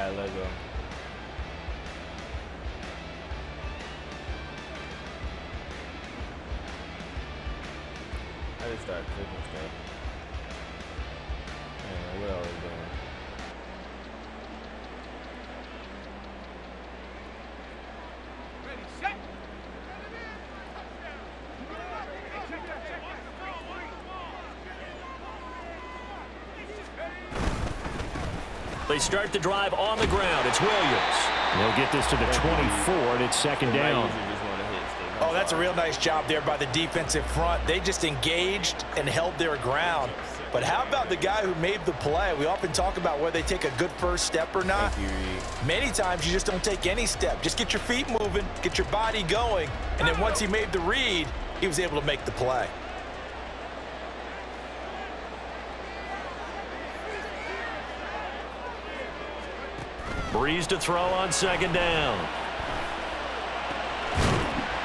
right, let's go. I just started clicking stuff. Man, what I was doing. They start the drive on the ground. It's Williams. They'll get this to the 24, and it's second down. Oh, that's a real nice job there by the defensive front. They just engaged and held their ground. But how about the guy who made the play? We often talk about whether they take a good first step or not. Many times you just don't take any step. Just get your feet moving, get your body going, and then once he made the read, he was able to make the play. Breeze to throw on second down.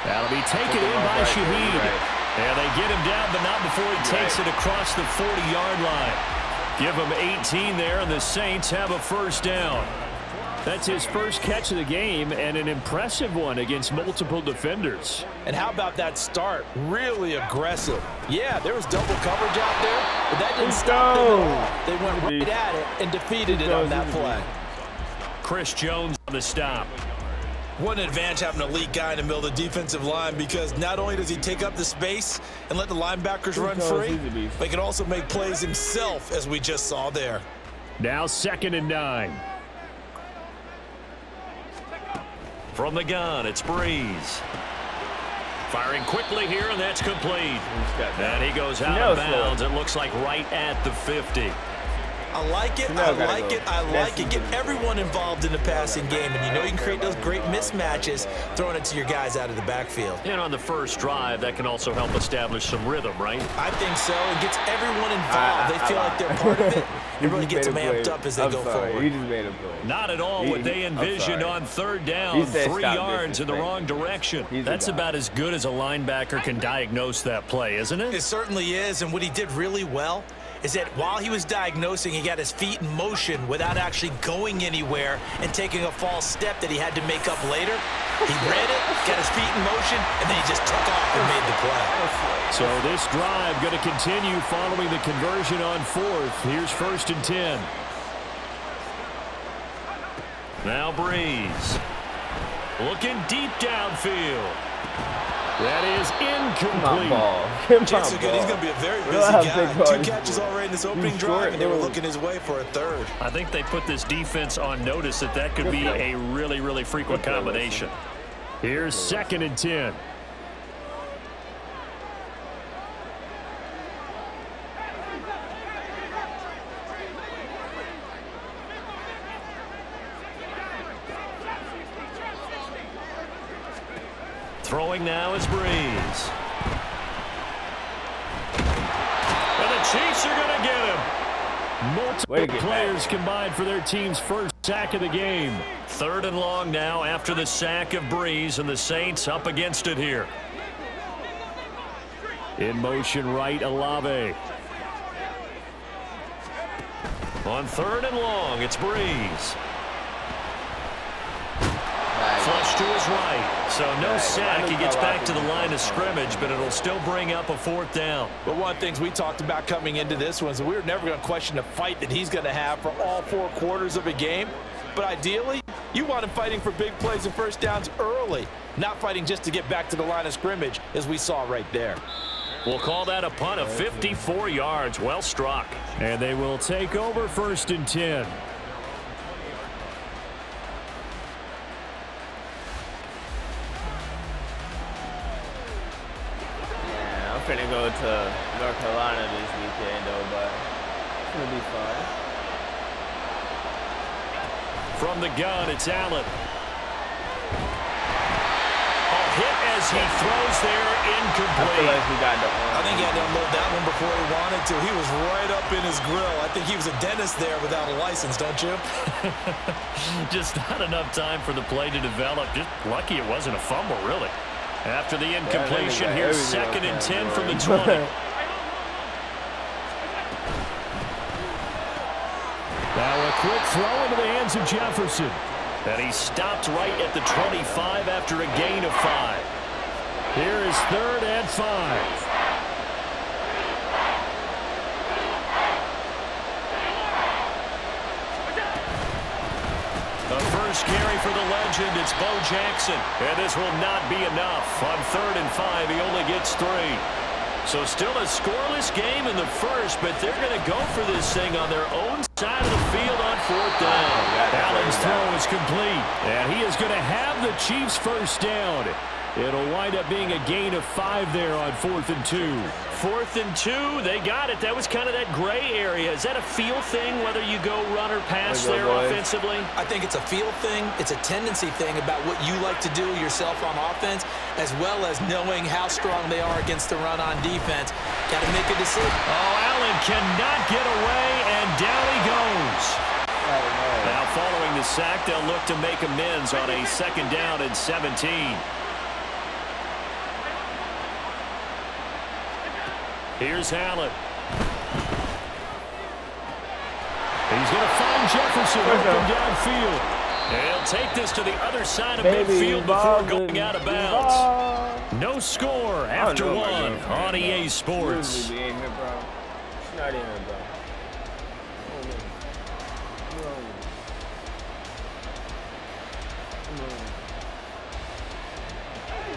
That'll be taken in by Shaheed. And they get him down, but not before he takes it across the 40-yard line. Give him 18 there, and the Saints have a first down. That's his first catch of the game, and an impressive one against multiple defenders. And how about that start? Really aggressive. Yeah, there was double coverage out there, but that didn't stop them at all. They went right at it and defeated it on that play. Chris Jones on the stop. What an advantage having an elite guy in the middle of the defensive line, because not only does he take up the space and let the linebackers run free, but he can also make plays himself, as we just saw there. Now 2nd and 9. From the gun, it's Breeze. Firing quickly here, and that's complete. And he goes out of bounds. It looks like right at the 50. I like it, I like it, I like it. Get everyone involved in the passing game, and you know you can create those great mismatches throwing it to your guys out of the backfield. And on the first drive, that can also help establish some rhythm, right? I think so. It gets everyone involved. They feel like they're part of it. It really gets them amped up as they go forward. You just made a play. Not at all what they envisioned on third down. 3 yards in the wrong direction. That's about as good as a linebacker can diagnose that play, isn't it? It certainly is, and what he did really well is that while he was diagnosing, he got his feet in motion without actually going anywhere and taking a false step that he had to make up later. He read it, got his feet in motion, and then he just took off and made the play. So this drive going to continue following the conversion on 4th. Here's 1st and 10. Now Breeze. Looking deep downfield. That is incomplete. Chances are good. He's going to be a very busy guy. 2 catches already in this opening drive, and they were looking his way for a 3rd. I think they put this defense on notice that could be a really, really frequent combination. Here's 2nd and 10. Throwing now is Breeze. And the Chiefs are going to get him. Multiple players combined for their team's first sack of the game. 3rd and long now after the sack of Breeze, and the Saints up against it here. In motion right, Olave. On 3rd and long, it's Breeze. Flush to his right. So no sack. He gets back to the line of scrimmage, but it'll still bring up a 4th down. But one of the things we talked about coming into this one is we were never going to question the fight that he's going to have for all 4 quarters of a game. But ideally, you want him fighting for big plays and first downs early, not fighting just to get back to the line of scrimmage, as we saw right there. We'll call that a punt of 54 yards. Well struck. And they will take over 1st and 10. I'm finna go to North Carolina this weekend, though, but it's gonna be fun. From the gun, it's Allen. Hit as he throws there, incomplete. I think he had to unload that one before he wanted to. He was right up in his grill. I think he was a dentist there without a license, don't you? Just not enough time for the play to develop. Just lucky it wasn't a fumble, really. After the incompletion, here's 2nd and 10 from the 20. Now a quick throw into the hands of Jefferson. And he stopped right at the 25 after a gain of 5. Here is 3rd and 5. The first carry for the legend, it's Bo Jackson. And this will not be enough. On 3rd and 5, he only gets 3. So still a scoreless game in the first, but they're going to go for this thing on their own side of the field on 4th down. Allen's throw is complete, and he is going to have the Chiefs first down. It'll wind up being a gain of 5 there on 4th and 2. 4th and 2, they got it. That was kind of that gray area. Is that a feel thing, whether you go run or pass there offensively? I think it's a feel thing. It's a tendency thing about what you like to do yourself on offense, as well as knowing how strong they are against the run on defense. Got to make a decision. Oh, Allen cannot get away, and down he goes. Now, following the sack, they'll look to make amends on a 2nd down and 17. Here's Allen. He's going to find Jefferson open downfield. And he'll take this to the other side of midfield before going out of bounds. No score after 1 on EA Sports. Not in here, bro.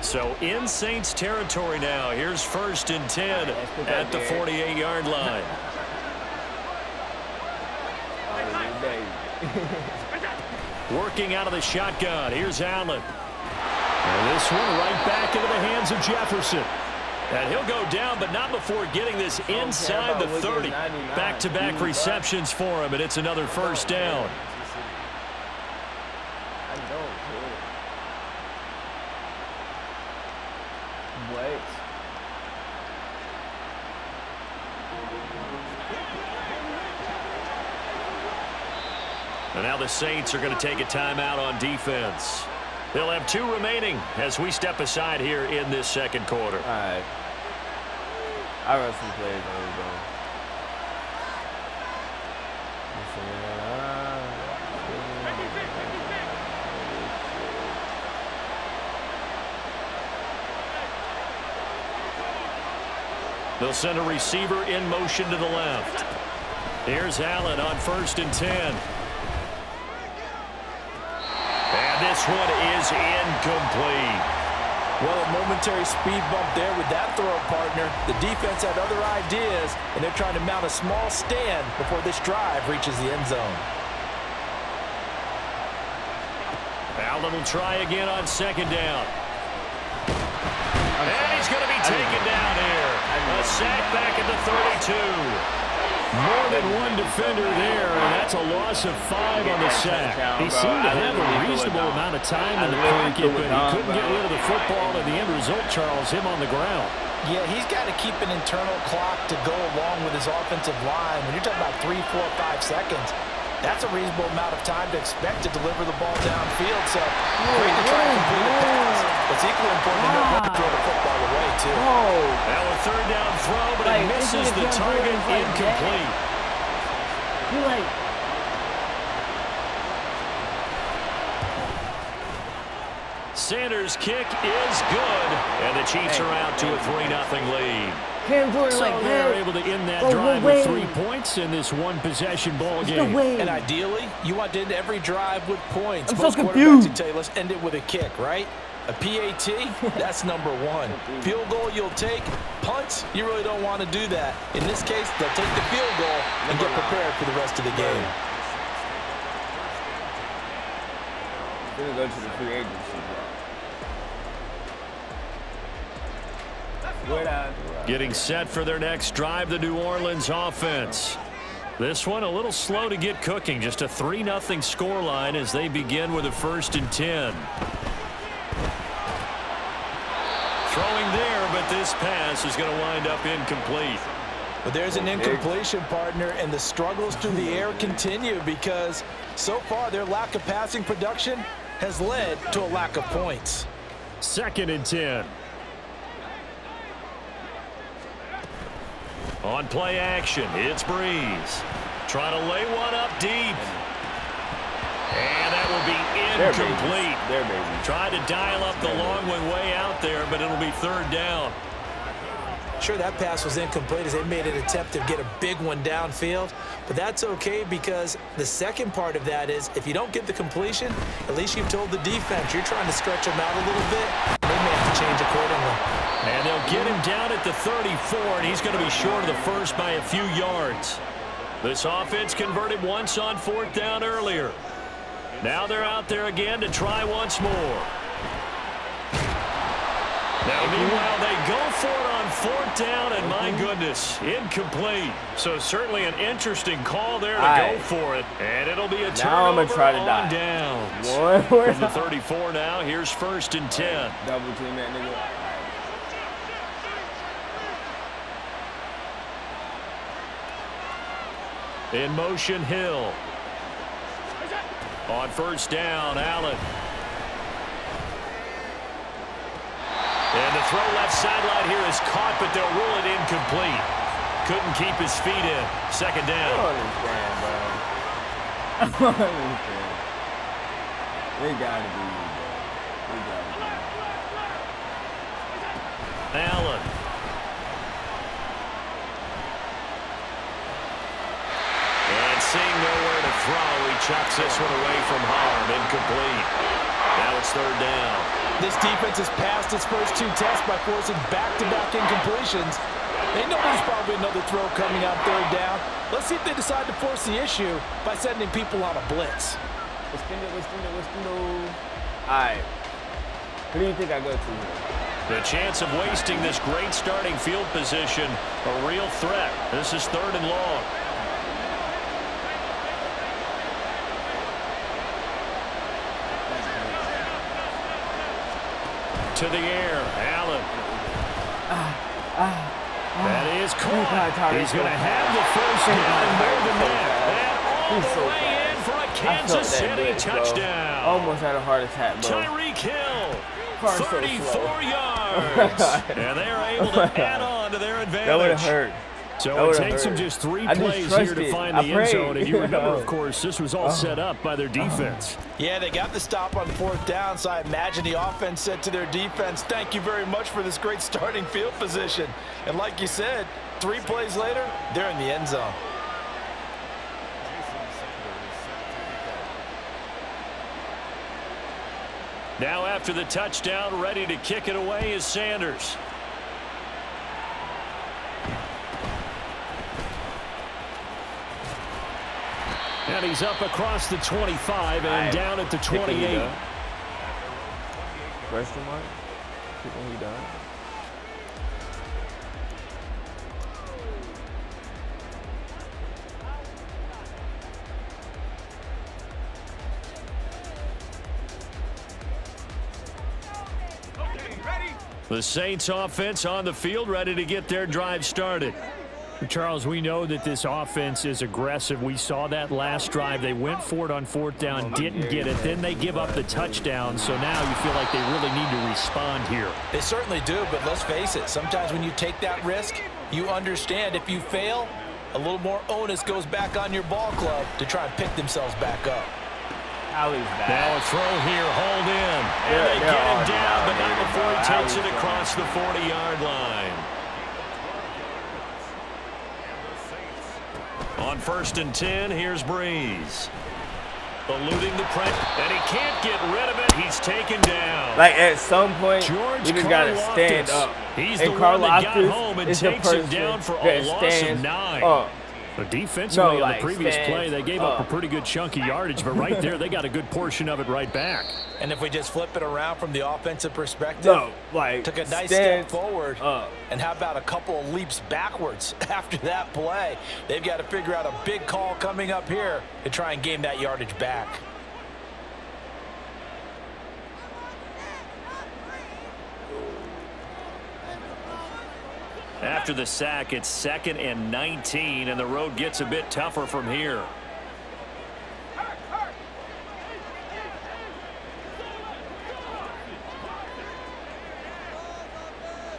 So in Saints territory now. Here's 1st and 10 at the 48-yard line. Working out of the shotgun. Here's Allen. And this one right back into the hands of Jefferson. And he'll go down, but not before getting this inside the 30. Back-to-back receptions for him, and it's another first down. And now the Saints are going to take a timeout on defense. They'll have 2 remaining as we step aside here in this 2nd quarter. All right. I wrote some plays on it, bro. They'll send a receiver in motion to the left. Here's Allen on 1st and 10. And this one is incomplete. Well, a momentary speed bump there with that throw, partner. The defense had other ideas, and they're trying to mount a small stand before this drive reaches the end zone. Allen will try again on 2nd down. And he's going to be taken down here. A sack back at the 32. More than one defender there, and that's a loss of 5 on the sack. He seemed to have a reasonable amount of time in the pocket, but he couldn't get rid of the football, and the end result, Charles, him on the ground. Yeah, he's got to keep an internal clock to go along with his offensive line. When you're talking about 3, 4, 5 seconds, that's a reasonable amount of time to expect to deliver the ball downfield. So, great to try and complete a pass. It's equally important to know when to throw the football away, too. Now a 3rd down throw, but it misses the target, incomplete. Sanders' kick is good, and the Chiefs are out to a 3-0 lead. So they're able to end that drive with 3 points in this one-possession ball game. And ideally, you want to end every drive with points. I'm Most so quarterbacks confused. would tell you, let's end it with a kick, right? A PAT, that's number 1. Field goal you'll take. Punts, you really don't want to do that. In this case, they'll take the field goal and get prepared for the rest of the game. We're going to go to the free agency, Getting set for their next drive, the New Orleans offense. This one a little slow to get cooking. Just a 3-0 scoreline as they begin with a 1st and 10. Throwing there, but this pass is going to wind up incomplete. But there's an incompletion, partner, and the struggles through the air continue because so far their lack of passing production has led to a lack of points. 2nd and 10. On play action, it's Breeze. Trying to lay one up deep. And that will be incomplete. There, baby. Tried to dial up the long one way out there, but it'll be third down. Sure, that pass was incomplete as they made an attempt to get a big one downfield, but that's okay because the second part of that is if you don't get the completion, at least you've told the defense you're trying to stretch them out a little bit. They may have to change accordingly. And they'll get him down at the 34, and he's going to be short of the first by a few yards. This offense converted once on fourth down earlier. Now they're out there again to try once more. Now, meanwhile, they go for it on fourth down, and my goodness, incomplete. So certainly an interesting call there to go for it. And it'll be a turnover on downs. From the 34 now, here's first and 10. Double team that nigga. In motion, Hill. On first down, Allen. And the throw left sideline here is caught, but they'll rule it incomplete. Couldn't keep his feet in. Second down. I don't understand, bro. I don't understand. They gotta be me, bro. They gotta be me. Allen. And seeing nowhere to throw, he chucks this one away from harm. Incomplete. Now it's third down. This defense has passed its first two tests by forcing back-to-back incompletions. They know there's probably another throw coming out third down. Let's see if they decide to force the issue by sending people on a blitz. Let's do. All right. Who do you think I go to here? The chance of wasting this great starting field position, a real threat. This is third and long. To the air, Allen. That is caught. He's going to have the first down and more than that. And all the way in for a Kansas City touchdown. Almost had a heart attack, bro. Tyreek Hill, 34 yards. And they're able to add on to their advantage. That would have hurt. So it takes them just 3 plays here to find the end zone. And you remember, of course, this was all set up by their defense. Yeah, they got the stop on fourth down, so I imagine the offense said to their defense, thank you very much for this great starting field position. And like you said, 3 plays later, they're in the end zone. Now after the touchdown, ready to kick it away is Sanders. And he's up across the 25 and down at the 28. Question mark? When he done? The Saints offense on the field, ready to get their drive started. Charles, we know that this offense is aggressive. We saw that last drive. They went for it on fourth down, didn't get it. Then they give up the touchdown. So now you feel like they really need to respond here. They certainly do, but let's face it. Sometimes when you take that risk, you understand if you fail, a little more onus goes back on your ball club to try and pick themselves back up. Now a throw here, hold in. And they get him down, but not before he takes it across the 40-yard line. On first and 10, here's Breeze. Eluding the pressure, and he can't get rid of it. He's taken down. Like, at some point, George you just got to stand up. He's the one that got home and takes him down for a loss of 9. But defensively on the previous play, they gave up a pretty good chunk of yardage, but right there, they got a good portion of it right back. And if we just flip it around from the offensive perspective, took a nice step forward, and how about a couple of leaps backwards after that play? They've got to figure out a big call coming up here to try and gain that yardage back. After the sack, it's 2nd and 19, and the road gets a bit tougher from here.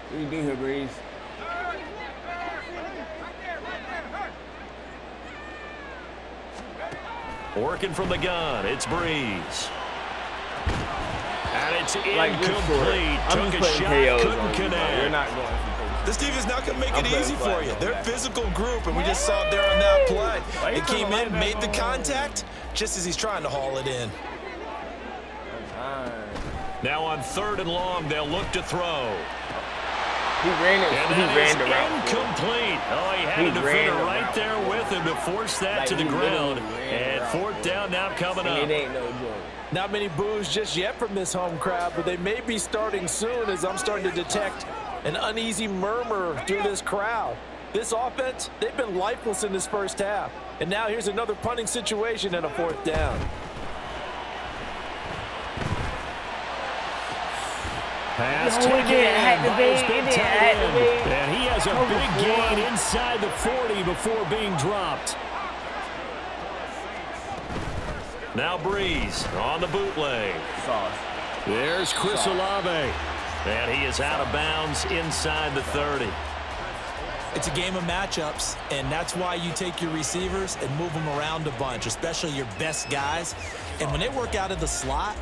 What do you do here, Breeze? Working from the gun, it's Breeze. And it's incomplete. Took a shot, couldn't connect. You're not going to. This defense not going to make it easy for you. They're a physical group, and we just saw it there on that play. They came in, made the contact, just as he's trying to haul it in. Now on 3rd and long, they'll look to throw. He ran it. And he ran the route. Incomplete. Oh, he had a defender right there with him to force that to the ground. And 4th down now coming up. It ain't no joke. Not many boos just yet from this home crowd, but they may be starting soon as I'm starting to detect an uneasy murmur through this crowd. This offense, they've been lifeless in this first half. And now here's another punting situation and a 4th down. Pass taken and he has a big gain inside the 40 before being dropped. Now Breeze on the bootleg. There's Chris Olave. And he is out of bounds inside the 30. It's a game of matchups, and that's why you take your receivers and move them around a bunch, especially your best guys. And when they work out of the slot,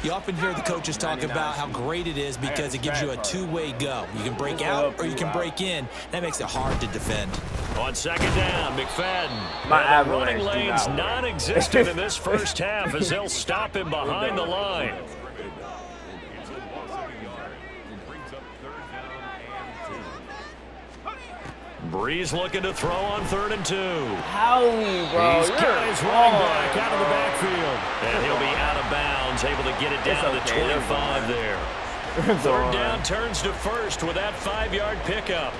you often hear the coaches talk about how great it is because it gives you a two-way go. You can break out or you can break in. That makes it hard to defend. On 2nd down, McFadden. The running lane's non-existent in this first half as they'll stop him behind the line. Breeze looking to throw on 3rd and 2. Howie, bro. He's got his running back out of the backfield. And he'll be out of bounds, able to get it down to the 25 there. 3rd down turns to 1st with that 5-yard pickup.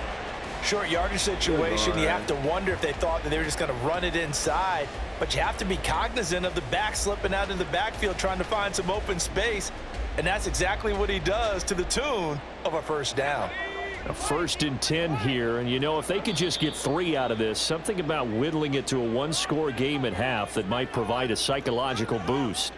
Short yardage situation, you have to wonder if they thought that they were just going to run it inside. But you have to be cognizant of the back slipping out of the backfield trying to find some open space. And that's exactly what he does to the tune of a 1st down. A 1st and 10 here, and you know, if they could just get 3 out of this, something about whittling it to a 1-score game at half that might provide a psychological boost.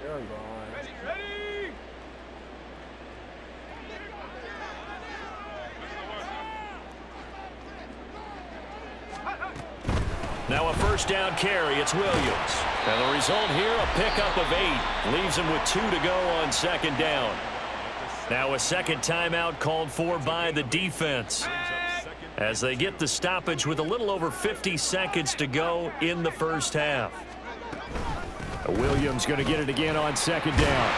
Now a 1st down carry, it's Williams. And the result here, a pickup of 8. Leaves him with 2 to go on 2nd down. Now a 2nd timeout called for by the defense as they get the stoppage with a little over 50 seconds to go in the first half. Williams going to get it again on 2nd down.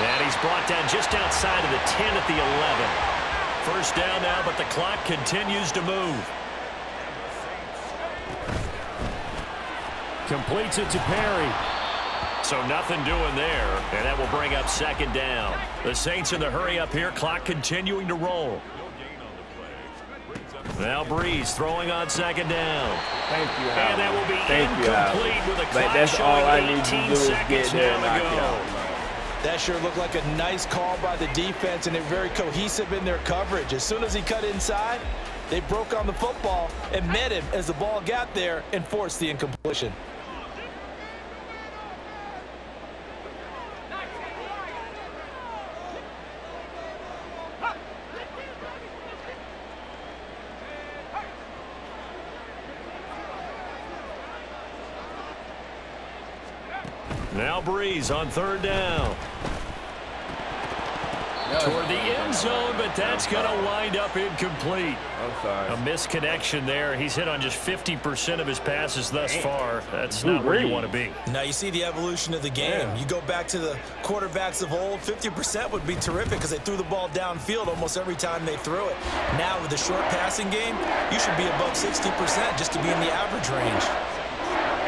And he's brought down just outside of the 10 at the 11. 1st down now, but the clock continues to move. Completes it to Perry. So nothing doing there, and that will bring up 2nd down. The Saints in the hurry up here, clock continuing to roll. Now Breeze throwing on 2nd down. Thank you, Howard. And that will be incomplete with a clock showing 18 seconds now to go. That sure looked like a nice call by the defense, and they're very cohesive in their coverage. As soon as he cut inside, they broke on the football and met him as the ball got there and forced the incompletion. Now Breeze on 3rd down. Toward the end zone, but that's going to wind up incomplete. I'm sorry. A misconnection there. He's hit on just 50% of his passes thus far. That's not where you want to be. Now you see the evolution of the game. You go back to the quarterbacks of old, 50% would be terrific because they threw the ball downfield almost every time they threw it. Now with the short passing game, you should be above 60% just to be in the average range.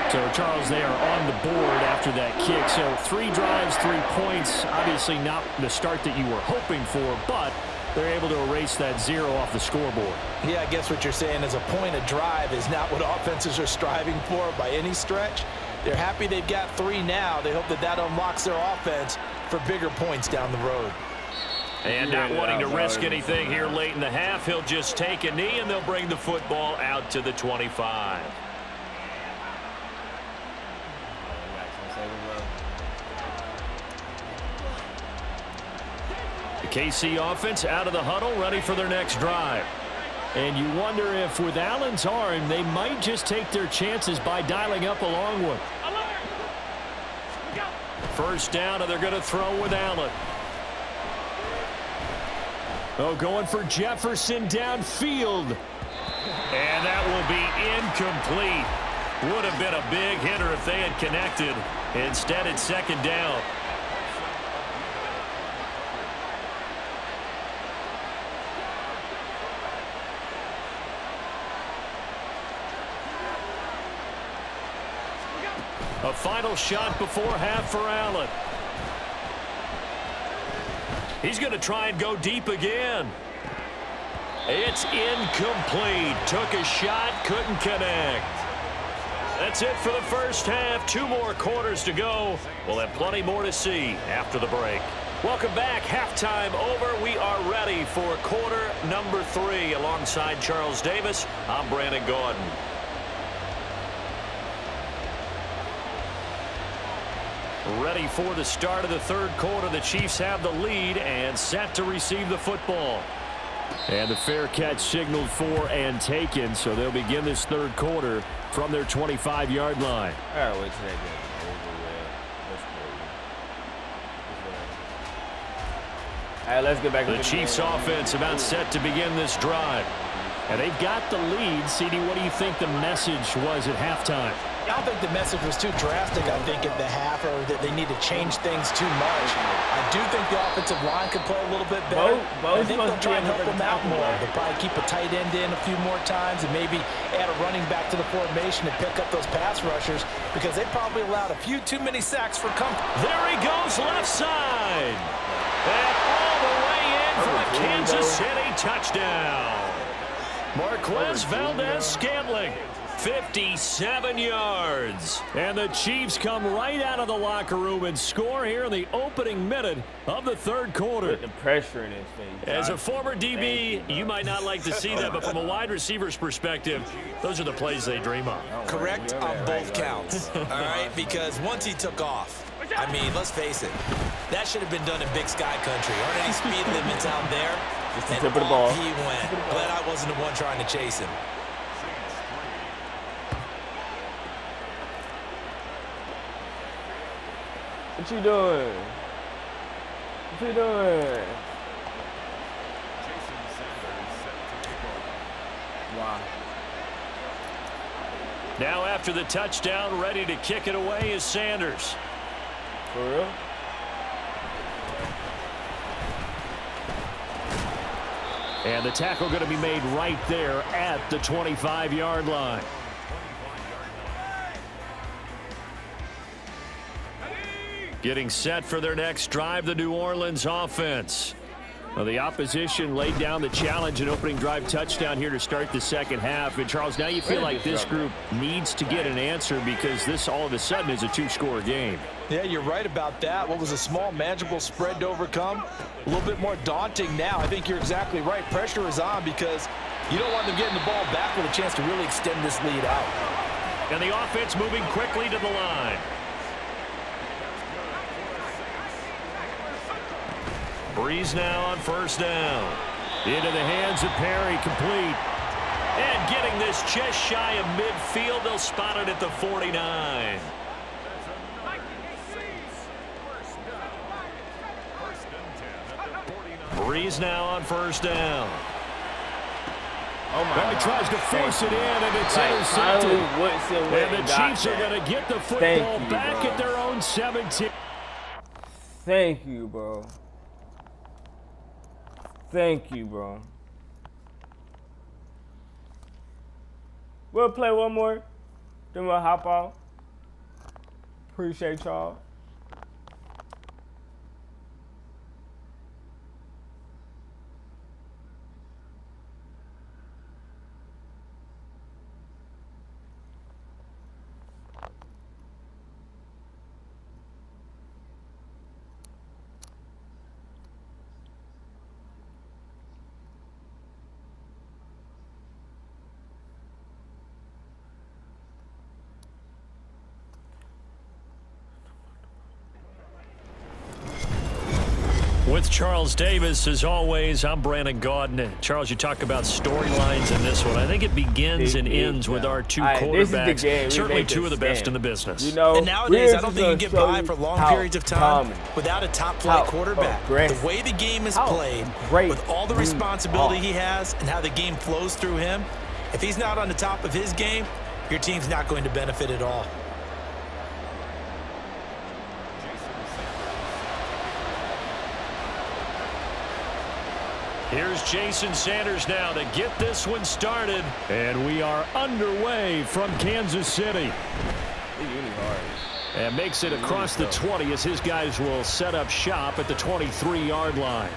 So, Charles, they are on the board after that kick. So 3 drives, 3 points. Obviously not the start that you were hoping for, but they're able to erase that 0 off the scoreboard. Yeah, I guess what you're saying is a point a drive is not what offenses are striving for by any stretch. They're happy they've got 3 now. They hope that that unlocks their offense for bigger points down the road. And not wanting to risk anything here late in the half, he'll just take a knee, and they'll bring the football out to the 25. The KC offense out of the huddle, ready for their next drive. And you wonder if with Allen's arm, they might just take their chances by dialing up a long one. First down, and they're going to throw with Allen. Oh, going for Jefferson downfield. And that will be incomplete. Would have been a big hitter if they had connected. Instead, it's second down. A final shot before half for Allen. He's going to try and go deep again. It's incomplete. Took a shot, couldn't connect. That's it for the first half. 2 more quarters to go. We'll have plenty more to see after the break. Welcome back. Halftime over. We are ready for quarter number 3. Alongside Charles Davis, I'm Brandon Gordon. Ready for the start of the third quarter. The Chiefs have the lead and set to receive the football. And the fair catch signaled for and taken, so they'll begin this third quarter from their 25-yard line. All right, wait till that game over with. All right, let's get back to the Chiefs offense about set to begin this drive. And they've got the lead. CD, what do you think the message was at halftime? I don't think the message was too drastic, I think, at the half, or that they need to change things too much. I do think the offensive line could play a little bit better. I think they'll try and help them out more. They'll probably keep a tight end in a few more times and maybe add a running back to the formation to pick up those pass rushers, because they probably allowed a few too many sacks for comfort. There he goes, left side. And all the way in for a Kansas City touchdown. Marquez Valdez-Scantling. 57 yards. And the Chiefs come right out of the locker room and score here in the opening minute of the third quarter. Put the pressure in his face. As a former DB, you might not like to see that, but from a wide receiver's perspective, those are the plays they dream of. Correct on both counts, all right? Because once he took off, I mean, let's face it, that should have been done in Big Sky Country. Aren't any speed limits out there? Just the tip of the ball. He went. Glad I wasn't the one trying to chase him. What you doing? What you doing? Wow. Now after the touchdown, ready to kick it away is Sanders. For real? And the tackle going to be made right there at the 25-yard line. Getting set for their next drive, the New Orleans offense. Well, the opposition laid down the challenge and opening drive touchdown here to start the second half. And, Charles, now you feel like this group needs to get an answer because this all of a sudden is a 2-score game. Yeah, you're right about that. What was a small, manageable spread to overcome? A little bit more daunting now. I think you're exactly right. Pressure is on because you don't want them getting the ball back with a chance to really extend this lead out. And the offense moving quickly to the line. Breeze now on first down. Into the hands of Perry, complete. And getting this just shy of midfield, they'll spot it at the 49. Breeze now on first down. Oh my God. He tries to force it in, and it's intercepted. And the Chiefs are going to get the football back at their own 17. Thank you, bro. Thank you, bro. We'll play one more, then we'll hop off. Appreciate y'all. with Charles Davis. As always, I'm Brandon Gaudin. Charles, you talk about storylines in this one. I think it begins and ends with our two quarterbacks. Certainly two of the best in the business. You know, and nowadays, I don't think you can get by for long periods of time without a top-flight quarterback. The way the game is played, with all the responsibility he has and how the game flows through him, if he's not on the top of his game, your team's not going to benefit at all. Here's Jason Sanders now to get this one started. And we are underway from Kansas City. And makes it across the 20 as his guys will set up shop at the 23-yard line.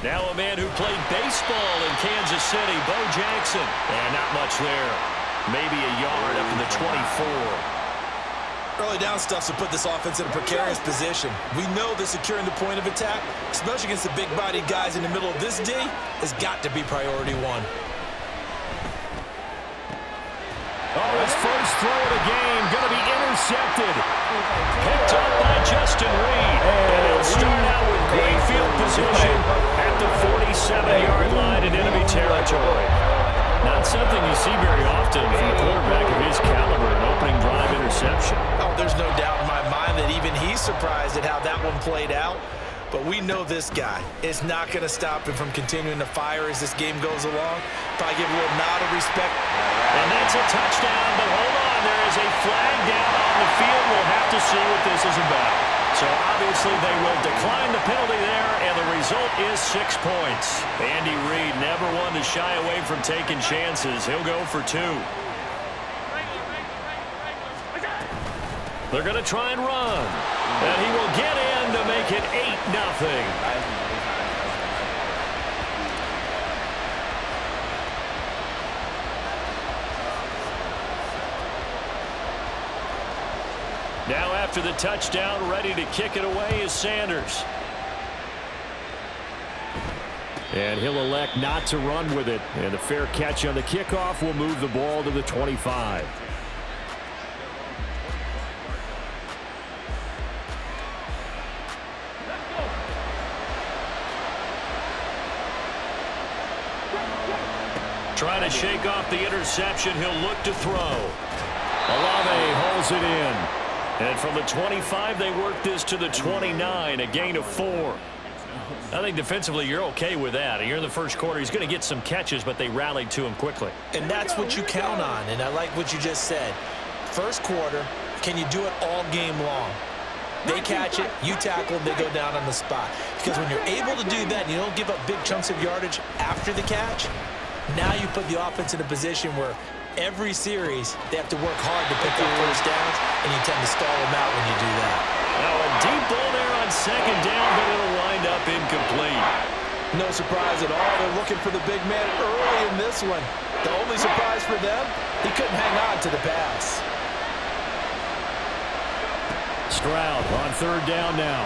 Now a man who played baseball in Kansas City, Bo Jackson. And not much there. Maybe a yard up to the 24. Early down stuff to put this offense in a precarious position. We know that securing the point of attack, especially against the big-bodied guys in the middle of this D, has got to be priority one. Oh, his first throw of the game going to be intercepted. Picked up by Justin Reed. And they'll start out with great field position at the 47-yard line in enemy territory. Not something you see very often from a quarterback of his caliber, an opening drive interception. Oh, there's no doubt in my mind that even he's surprised at how that one played out. But we know this guy is not going to stop him from continuing to fire as this game goes along. Probably give a little nod of respect. And that's a touchdown, but hold on. There is a flag down on the field. We'll have to see what this is about. So obviously they will decline the penalty there, and the result is 6 points. Andy Reid never one to shy away from taking chances. He'll go for 2. They're going to try and run. And he will get in to make it 8-0. Now after the touchdown, ready to kick it away is Sanders. And he'll elect not to run with it. And the fair catch on the kickoff will move the ball to the 25. Trying to shake off the interception. He'll look to throw. Olave holds it in. And from the 25, they work this to the 29, a gain of 4. I think defensively you're okay with that. You're in the first quarter. He's going to get some catches, but they rallied to him quickly. And that's what you count on, and I like what you just said. First quarter, can you do it all game long? They catch it, you tackle, they go down on the spot. Because when you're able to do that and you don't give up big chunks of yardage after the catch, now you put the offense in a position where every series they have to work hard to pick up first downs, and you tend to stall them out when you do that. Now a deep ball there on second down, but it'll wind up incomplete. No surprise at all. They're looking for the big man early in this one. The only surprise for them, he couldn't hang on to the pass. Stroud on third down now.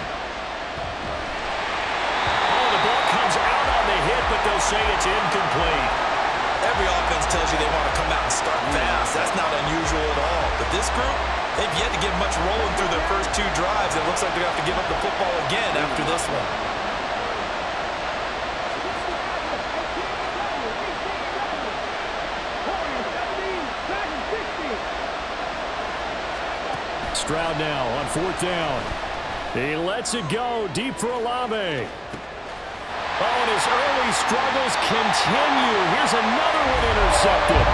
Oh, the ball comes out on the hit, but they'll say it's incomplete. Every offense tells you they want to come out and start fast. That's not unusual at all. But this group, they've yet to get much rolling through their first 2 drives. It looks like they're going to have to give up the football again after this one. Stroud now on 4th down. He lets it go deep for Olave. Oh, and his early struggles continue. Here's another one intercepted.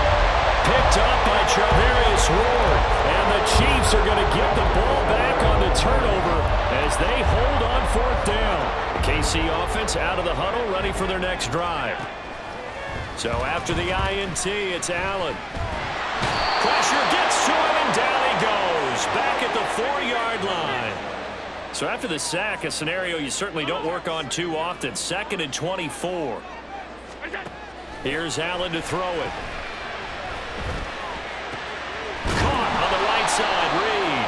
Picked up by Charvarius Ward. And the Chiefs are going to get the ball back on the turnover as they hold on 4th down. The KC offense out of the huddle, ready for their next drive. So after the INT, it's Allen. Pressure gets to him, and down he goes. Back at the 4-yard line. So after the sack, a scenario you certainly don't work on too often. 2nd and 24. Here's Allen to throw it. Caught on the right side, Reed.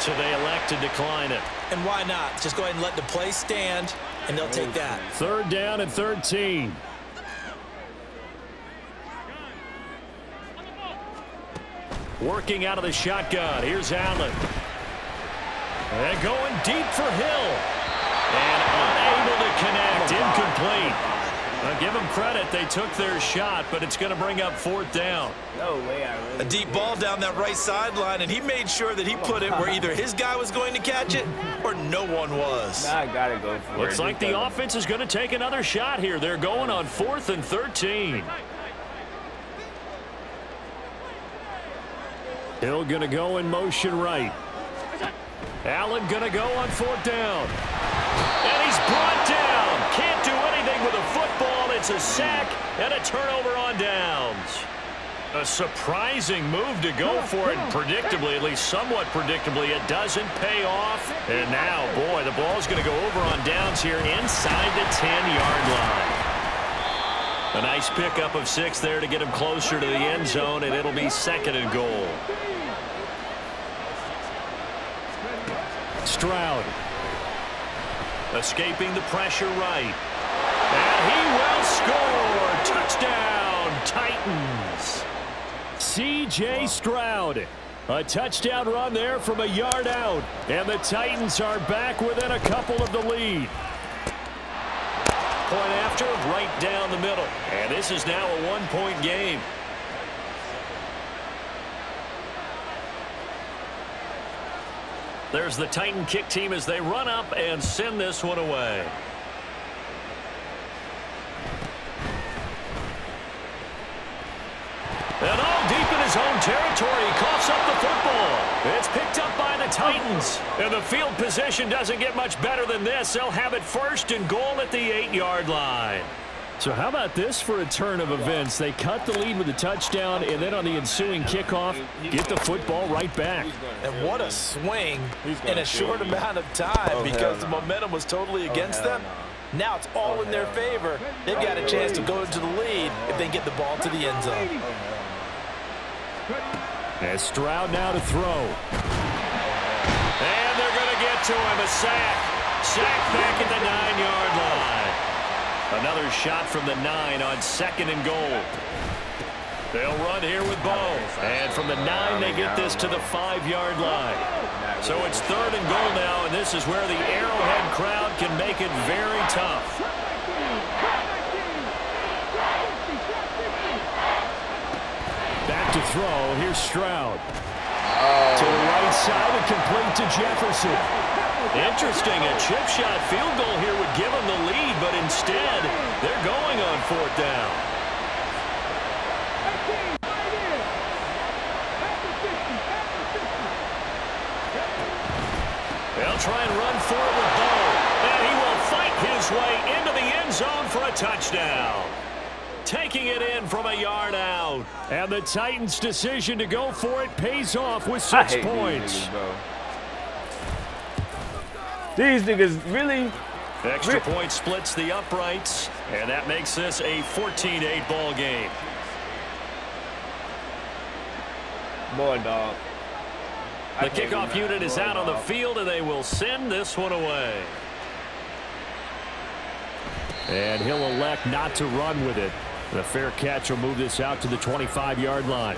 So they elect to decline it. And why not? Just go ahead and let the play stand, and they'll take that. 3rd down and 13. Working out of the shotgun. Here's Allen. And going deep for Hill. And unable to connect. Incomplete. Now give them credit. They took their shot, but it's going to bring up 4th down. No way. A deep ball down that right sideline, and he made sure that he put it where either his guy was going to catch it or no one was. Now I got to go for it. Looks like the offense is going to take another shot here. They're going on 4th and 13. Hill going to go in motion right. Allen going to go on 4th down. And he's brought down. Can't do anything with a football. It's a sack and a turnover on downs. A surprising move to go for it. Predictably, at least somewhat predictably, it doesn't pay off. And now, boy, the ball's going to go over on downs here inside the 10-yard line. A nice pickup of 6 there to get him closer to the end zone, and it'll be 2nd and goal. Stroud. Escaping the pressure right. And he will score. Touchdown, Titans. C.J. Stroud. A touchdown run there from a yard out. And the Titans are back within a couple of the lead. Point after, right down the middle. And this is now a 1-point game. There's the Titan kick team as they run up and send this one away. And all deep in his own territory, he coughs up the football. It's picked up by the Titans. And the field position doesn't get much better than this. They'll have it 1st and goal at the 8-yard line. So how about this for a turn of events? They cut the lead with a touchdown, and then on the ensuing kickoff, get the football right back. And what a swing in a short amount of time because the momentum was totally against them. Now it's all in their favor. They've got a chance to go into the lead if they get the ball to the end zone. And Stroud now to throw. And they're going to get to him. A sack. Sack back at the 9-yard line. Another shot from the 9 on 2nd and goal. They'll run here with Bo. And from the 9, they get this to the 5-yard line. So it's 3rd and goal now, and this is where the Arrowhead crowd can make it very tough. Back to throw. Here's Stroud. To the right side and complete to Jefferson. Interesting. A chip shot field goal here would give them the lead, but instead, they're going on 4th down. They'll try and run for it with Bo. And he will fight his way into the end zone for a touchdown. Taking it in from a yard out. And the Titans' decision to go for it pays off with 6 points. These niggas really. Extra point splits the uprights, and that makes this a 14-8 ball game. Boy, dog. The kickoff unit is out on the field, and they will send this one away. And he'll elect not to run with it. The fair catch will move this out to the 25-yard line.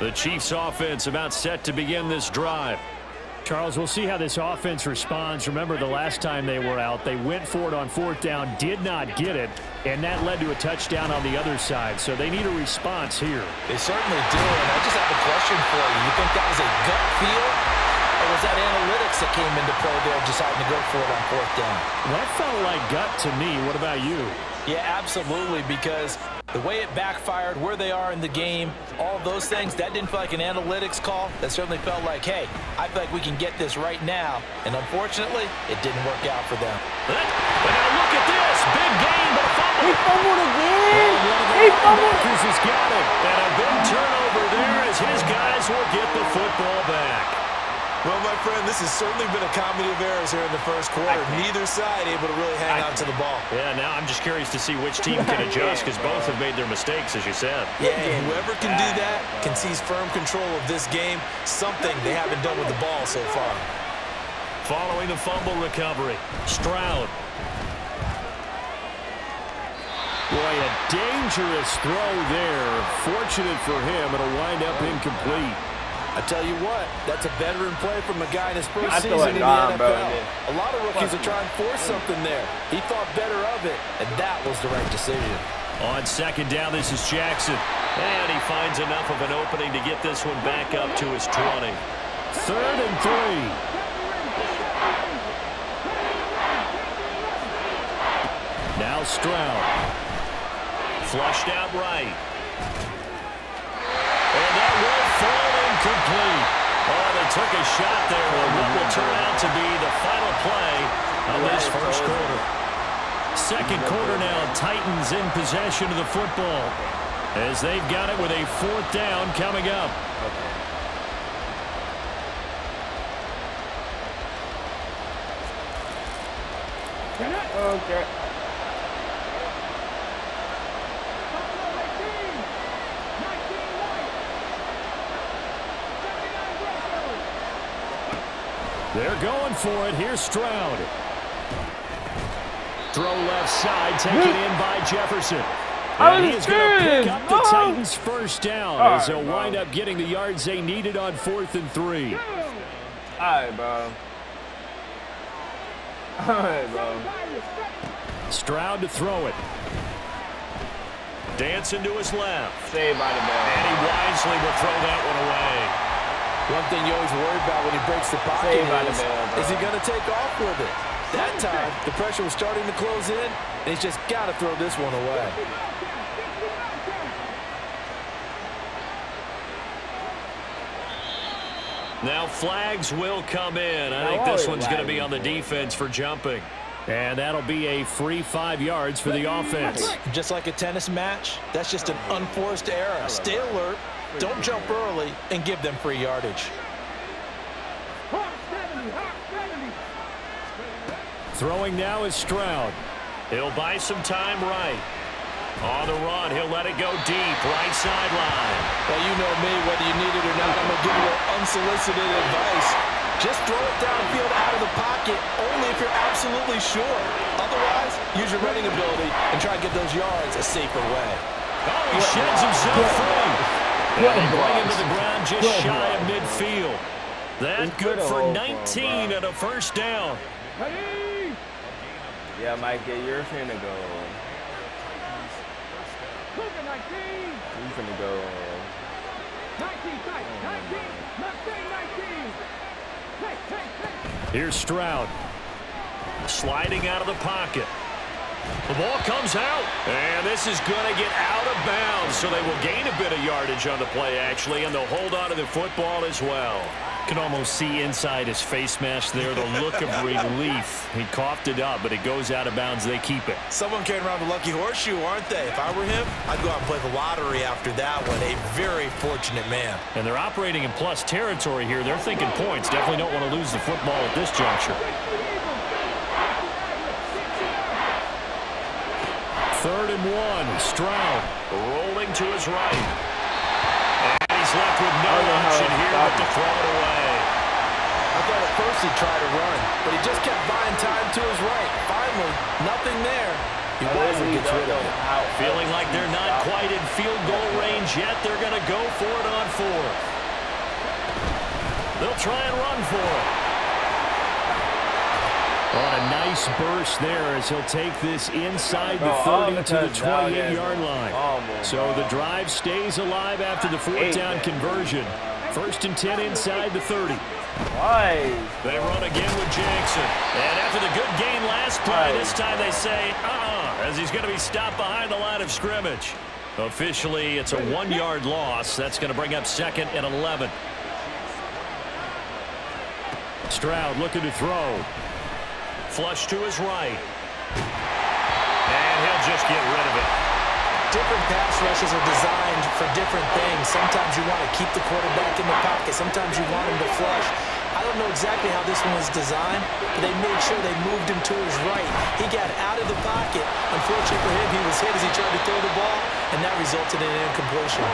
The Chiefs offense about set to begin this drive. Charles, we'll see how this offense responds. Remember the last time they were out, they went for it on 4th down, did not get it, and that led to a touchdown on the other side. So they need a response here. They certainly do, and I just have a question for you. You think that was a gut feel, or was that analytics that came into play there deciding to go for it on 4th down? That felt like gut to me. What about you? Yeah, absolutely, because the way it backfired, where they are in the game, all those things, that didn't feel like an analytics call. That certainly felt like, hey, I feel like we can get this right now. And unfortunately, it didn't work out for them. And now look at this. Big game, but a fumble. He fumbled again. He fumbled. Has got it. And a big turnover there as his guys will get the football back. Well, my friend, this has certainly been a comedy of errors here in the first quarter. Neither side able to really hang on to the ball. Yeah, now I'm just curious to see which team can adjust because both have made their mistakes, as you said. Yeah, and whoever can do that can seize firm control of this game, something they haven't done with the ball so far. Following the fumble recovery, Stroud. Boy, a dangerous throw there. Fortunate for him, it'll wind up incomplete. I tell you what, that's a veteran play from a guy in his first season like in the God, NFL. bro. A lot of rookies are trying to force something there. He thought better of it, and that was the right decision. On second down, this is Jackson. And he finds enough of an opening to get this one back up to his 20. 3rd and 3. Now Stroud. Flushed out right. And that will fall incomplete. Oh, they took a shot there on what will turn out to be the final play of this first quarter. Second quarter now, Titans in possession of the football as they've got it with a 4th down coming up. Okay. They're going for it. Here's Stroud. Throw left side, taken in by Jefferson. And he is going to pick up the Titans' first down as they'll wind up getting the yards they needed on 4th and 3. All right, bro. All right, bro. Stroud to throw it. Dancing to his left. Saved by the bell. And he wisely will throw that one away. One thing you always worry about when he breaks the pocket is he going to take off with it? That time, the pressure was starting to close in, and he's just got to throw this one away. Now flags will come in. I think this one's going to be on the defense for jumping. And that'll be a free 5 yards for the offense. Just like a tennis match, that's just an unforced error. Stay alert, don't jump early, and give them free yardage. Throwing now is Stroud. He'll buy some time right. On the run, he'll let it go deep, right sideline. Well, you know me, whether you need it or not, I'm going to give you unsolicited advice. Just throw it downfield out of the pocket, only if you're absolutely sure. Otherwise, use your running ability and try to get those yards a safer way. Oh, he sheds himself free. And they bring him to the ground just shy of midfield. That's good for 19 and a first down. Yeah, Mikey, you're finna go. You're finna go. 19. Here's Stroud. Sliding out of the pocket. The ball comes out, and this is going to get out of bounds, so they will gain a bit of yardage on the play, actually, and they'll hold on to the football as well. You can almost see inside his face mask there the look of relief. He coughed it up, but it goes out of bounds. They keep it. Someone carrying around the lucky horseshoe, aren't they? If I were him, I'd go out and play the lottery after that one. A very fortunate man. And they're operating in plus territory here. They're thinking points. Definitely don't want to lose the football at this juncture. 3rd and 1. Stroud rolling to his right. And he's left with no option here but to throw it away. I thought at first he'd try to run, but he just kept buying time to his right. Finally, nothing there. He wisely gets rid of it. Feeling like they're not quite in field goal range yet, they're going to go for it on 4th. They'll try and run for it. On a nice burst there as he'll take this inside the 30 to the 28-yard line. So the drive stays alive after the 4th down conversion. 1st and 10 inside the 30. They run again with Jackson. And after the good gain last play, this time they say, as he's going to be stopped behind the line of scrimmage. Officially, it's a 1-yard loss. That's going to bring up 2nd and 11. Stroud looking to throw. Flush to his right. And he'll just get rid of it. Different pass rushes are designed for different things. Sometimes you want to keep the quarterback in the pocket. Sometimes you want him to flush. I don't know exactly how this one was designed, but they made sure they moved him to his right. He got out of the pocket. Unfortunately for him, he was hit as he tried to throw the ball, and that resulted in an incompletion.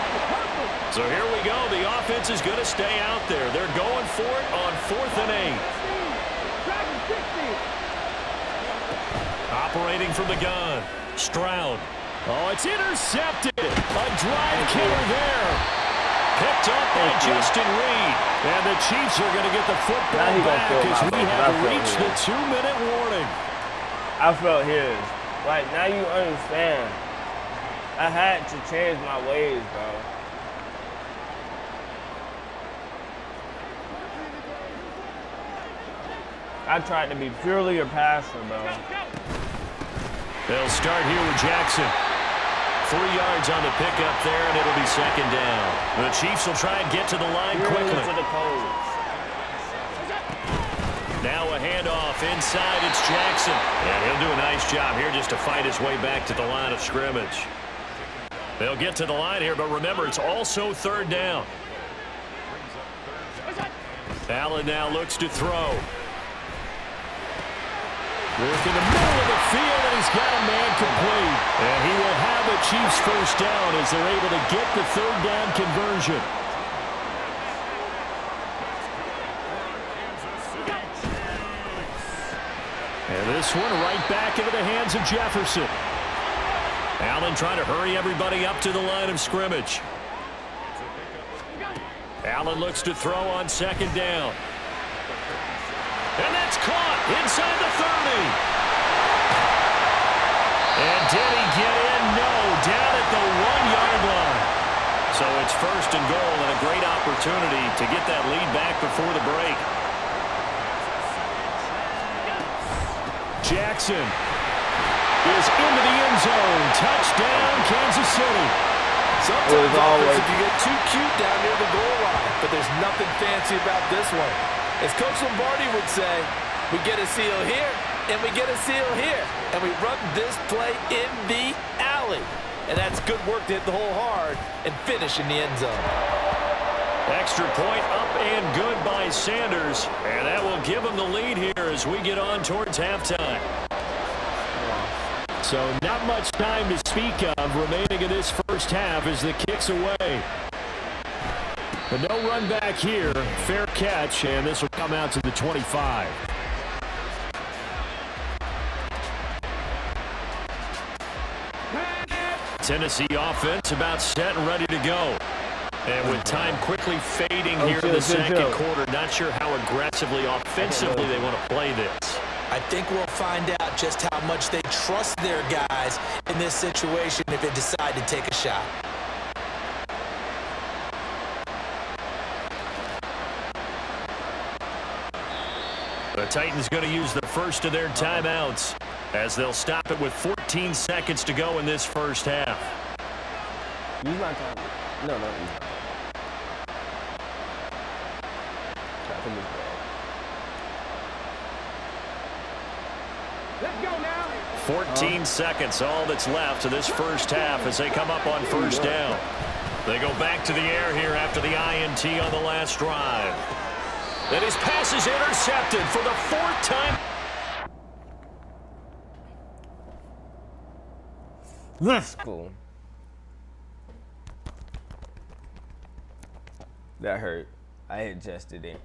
So here we go. The offense is going to stay out there. They're going for it on 4th and 8. Operating from the gun. Stroud. Oh, it's intercepted. A drive killer there. Picked up by Justin Reed. And the Chiefs are going to get the football back as we have reached the 2-minute warning. I felt his. Like, now you understand. I had to change my ways, bro. I tried to be purely a passer, bro. They'll start here with Jackson. 3 yards on the pickup there, and it'll be 2nd down. The Chiefs will try and get to the line quickly. To the post. Now a handoff inside. It's Jackson. And he'll do a nice job here just to fight his way back to the line of scrimmage. They'll get to the line here, but remember, it's also 3rd down. Allen now looks to throw. Work in the middle of the field, and he's got a man complete. And he will have the Chiefs 1st down as they're able to get the 3rd down conversion. And this one right back into the hands of Jefferson. Allen trying to hurry everybody up to the line of scrimmage. Allen looks to throw on 2nd down. And that's caught inside the 30. And did he get in? No, down at the 1-yard line. So it's 1st and goal and a great opportunity to get that lead back before the break. Jackson is into the end zone. Touchdown, Kansas City. Sometimes if you get too cute down near the goal line, but there's nothing fancy about this one. As Coach Lombardi would say, we get a seal here, and we get a seal here, and we run this play in the alley. And that's good work to hit the hole hard and finish in the end zone. Extra point up and good by Sanders, and that will give him the lead here as we get on towards halftime. So not much time to speak of remaining in this 1st half as the kick's away. But no run back here. Fair catch, and this will come out to the 25. Tennessee offense about set and ready to go. And with time quickly fading here in the 2nd quarter, not sure how aggressively, offensively they want to play this. I think we'll find out just how much they trust their guys in this situation if they decide to take a shot. The Titans going to use the first of their timeouts as they'll stop it with 14 seconds to go in this 1st half. Use my time. No. Let's go now. 14 seconds, all that's left to this 1st half as they come up on 1st down. They go back to the air here after the INT on the last drive. And his pass is intercepted for the 4th time. Let's go. That hurt. I adjusted it.